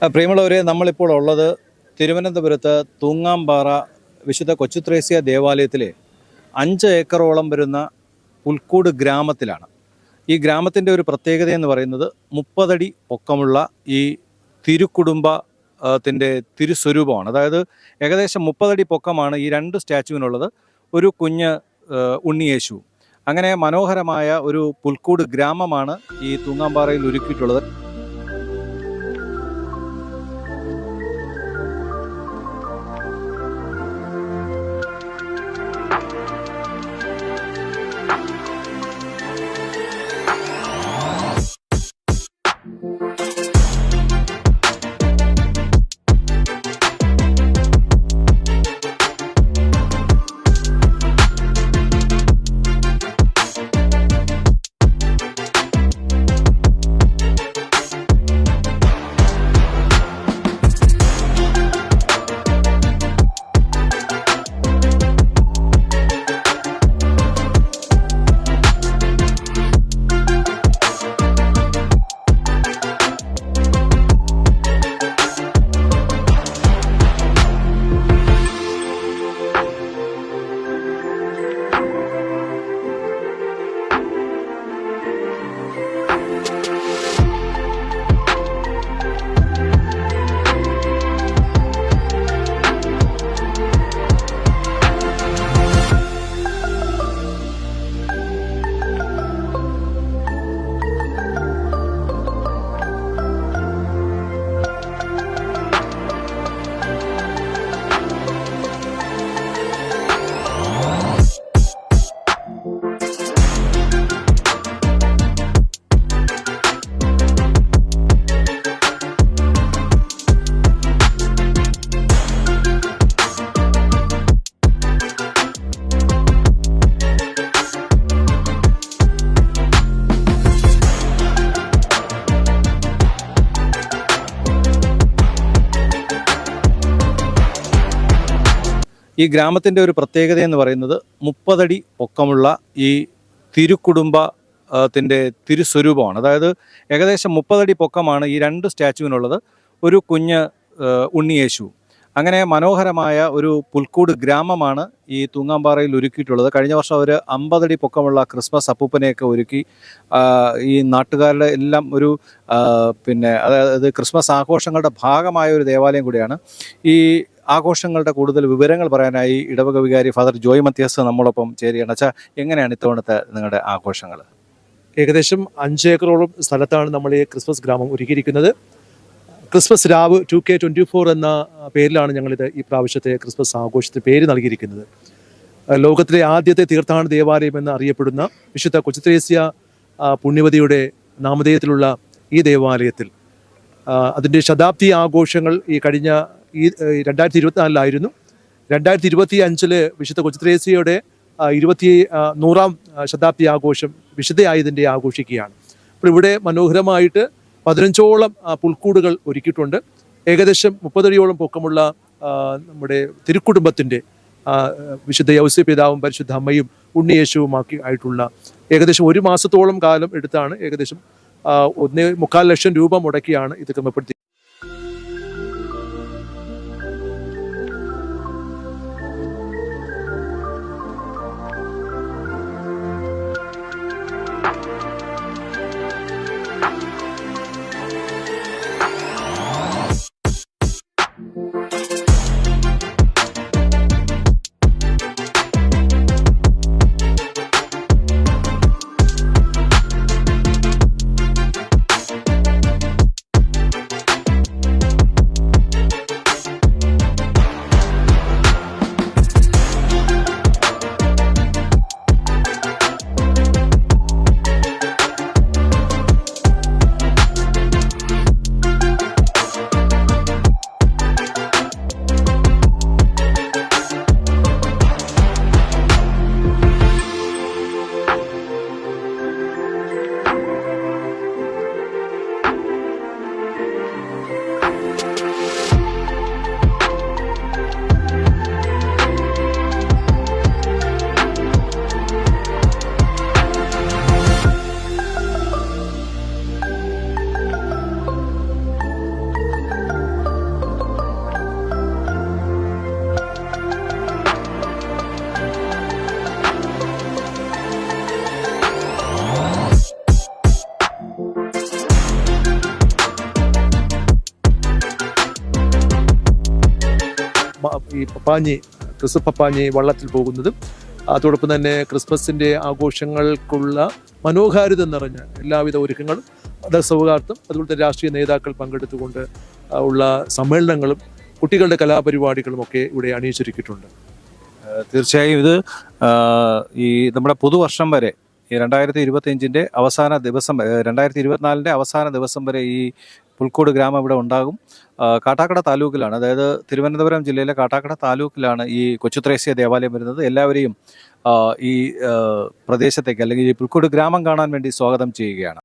പ്രിയമുള്ളവരെ, നമ്മളിപ്പോൾ ഉള്ളത് തിരുവനന്തപുരത്ത് തൂങ്ങാംപാറ വിശുദ്ധ കൊച്ചുത്രേസ്യ ദേവാലയത്തിലെ 5 ഏക്കറോളം വരുന്ന പുൽക്കൂട് ഗ്രാമത്തിലാണ്. ഈ ഗ്രാമത്തിൻ്റെ ഒരു പ്രത്യേകത എന്ന് പറയുന്നത് 30 അടി പൊക്കമുള്ള ഈ തിരുക്കുടുംബത്തിൻ്റെ തിരുസ്വരൂപമാണ്. അതായത് ഏകദേശം 30 അടി പൊക്കമാണ് ഈ 2 സ്റ്റാച്ചുവിനുള്ളത്. ഒരു കുഞ്ഞ് ഉണ്ണിയേശു. അങ്ങനെ മനോഹരമായ ഒരു പുൽക്കൂട് ഗ്രാമമാണ് ഈ തൂങ്ങാംപാറയിൽ ഒരുക്കിയിട്ടുള്ളത്. ഈ ഗ്രാമത്തിൻ്റെ ഒരു പ്രത്യേകത എന്ന് പറയുന്നത് 30 അടി പൊക്കമുള്ള ഈ തിരുക്കുടുംബത്തിൻ്റെ തിരുസ്വരൂപമാണ്. അതായത് ഏകദേശം 30 അടി പൊക്കമാണ് ഈ 2 സ്റ്റാച്ചുവിനുള്ളത്. ഒരു കുഞ്ഞ് ഉണ്ണിയേശു. അങ്ങനെ മനോഹരമായ ഒരു പുൽക്കൂട് ഗ്രാമമാണ് ഈ തൂങ്ങാംപാറയിൽ ഒരുക്കിയിട്ടുള്ളത്. കഴിഞ്ഞ വർഷം അവർ 50 അടി പൊക്കമുള്ള ക്രിസ്മസ് അപ്പൂപ്പനെയൊക്കെ ഒരുക്കി. ഈ നാട്ടുകാരുടെ എല്ലാം ഒരു അതായത് ക്രിസ്മസ് ആഘോഷങ്ങളുടെ ഭാഗമായ ഒരു ദേവാലയം കൂടിയാണ്. ഈ ആഘോഷങ്ങളുടെ കൂടുതൽ വിവരങ്ങൾ പറയാനായി ഇടവക വികാരി ഫാദർ ജോയ് മത്യാസ് നമ്മളൊപ്പം ചേരുകയാണ്. അച്ഛാ, എങ്ങനെയാണ് ഇത്തവണത്തെ നിങ്ങളുടെ ആഘോഷങ്ങൾ? ഏകദേശം 5 ഏക്കറോളം സ്ഥലത്താണ് നമ്മൾ ഈ ക്രിസ്മസ് ഗ്രാമം ഒരുക്കിയിരിക്കുന്നത്. ക്രിസ്മസ് രാവ് 2K24 എന്ന പേരിലാണ് ഞങ്ങളിത് ഈ പ്രാവശ്യത്തെ ക്രിസ്മസ് ആഘോഷത്തിന് പേര് നൽകിയിരിക്കുന്നത്. ലോകത്തിലെ ആദ്യത്തെ തീർത്ഥാടന ദേവാലയം എന്ന് അറിയപ്പെടുന്ന വിശുദ്ധ കൊച്ചുത്രേസ്യ പുണ്യവതിയുടെ നാമധേയത്തിലുള്ള ഈ ദേവാലയത്തിൽ അതിൻ്റെ ശതാബ്ദി ആഘോഷങ്ങൾ ഈ കഴിഞ്ഞ 2024 2025 വിശുദ്ധ കൊച്ചുത്രേസ്യയുടെ 100ാം ശതാബ്ദി ആഘോഷം വിശുദ്ധയായതിൻ്റെ ആഘോഷിക്കുകയാണ്. അപ്പോൾ ഇവിടെ മനോഹരമായിട്ട് 15ഓളം പുൽക്കൂടുകൾ ഒരുക്കിയിട്ടുണ്ട്. ഏകദേശം 30 അടിയോളം പൊക്കമുള്ള നമ്മുടെ തിരുക്കുടുംബത്തിൻ്റെ വിശുദ്ധ യൗസേപ്പ് പിതാവും പരിശുദ്ധ അമ്മയും ഉണ്ണിയേശുവുമാക്കി ആയിട്ടുള്ള ഏകദേശം 1 മാസത്തോളം കാലം എടുത്താണ് ഏകദേശം 1.25 ലക്ഷം രൂപ മുടക്കിയാണ് ഇത് ക്രമപ്പെടുത്തി. ഈ ക്രിസ്മസ് പപ്പാഞ്ഞി വള്ളത്തിൽ പോകുന്നതും അതോടൊപ്പം തന്നെ ക്രിസ്മസിൻ്റെ ആഘോഷങ്ങൾക്കുള്ള മനോഹാരിത നിറഞ്ഞ എല്ലാവിധ ഒരുക്കങ്ങളും മതസൗഹാർദ്ദം അതുപോലത്തെ രാഷ്ട്രീയ നേതാക്കൾ പങ്കെടുത്തുകൊണ്ട് ഉള്ള സമ്മേളനങ്ങളും കുട്ടികളുടെ കലാപരിപാടികളും ഒക്കെ ഇവിടെ അണിയിച്ചൊരുക്കിയിട്ടുണ്ട്. തീർച്ചയായും ഇത് ഈ നമ്മുടെ പുതുവർഷം വരെ ഈ 2025 അവസാന ദിവസം 2024 അവസാന ദിവസം വരെ ഈ പുൽക്കൂട് ഗ്രാമം ഇവിടെ ഉണ്ടാകും. കാട്ടാക്കട താലൂക്കിലാണ്, അതായത് തിരുവനന്തപുരം ജില്ലയിലെ കാട്ടാക്കട താലൂക്കിലാണ് ഈ കൊച്ചുത്രേസ്യ ദേവാലയം വരുന്നത്. എല്ലാവരെയും ഈ പ്രദേശത്തേക്ക് അല്ലെങ്കിൽ ഈ പുൽക്കൂട് ഗ്രാമം കാണാൻ വേണ്ടി സ്വാഗതം ചെയ്യുകയാണ്.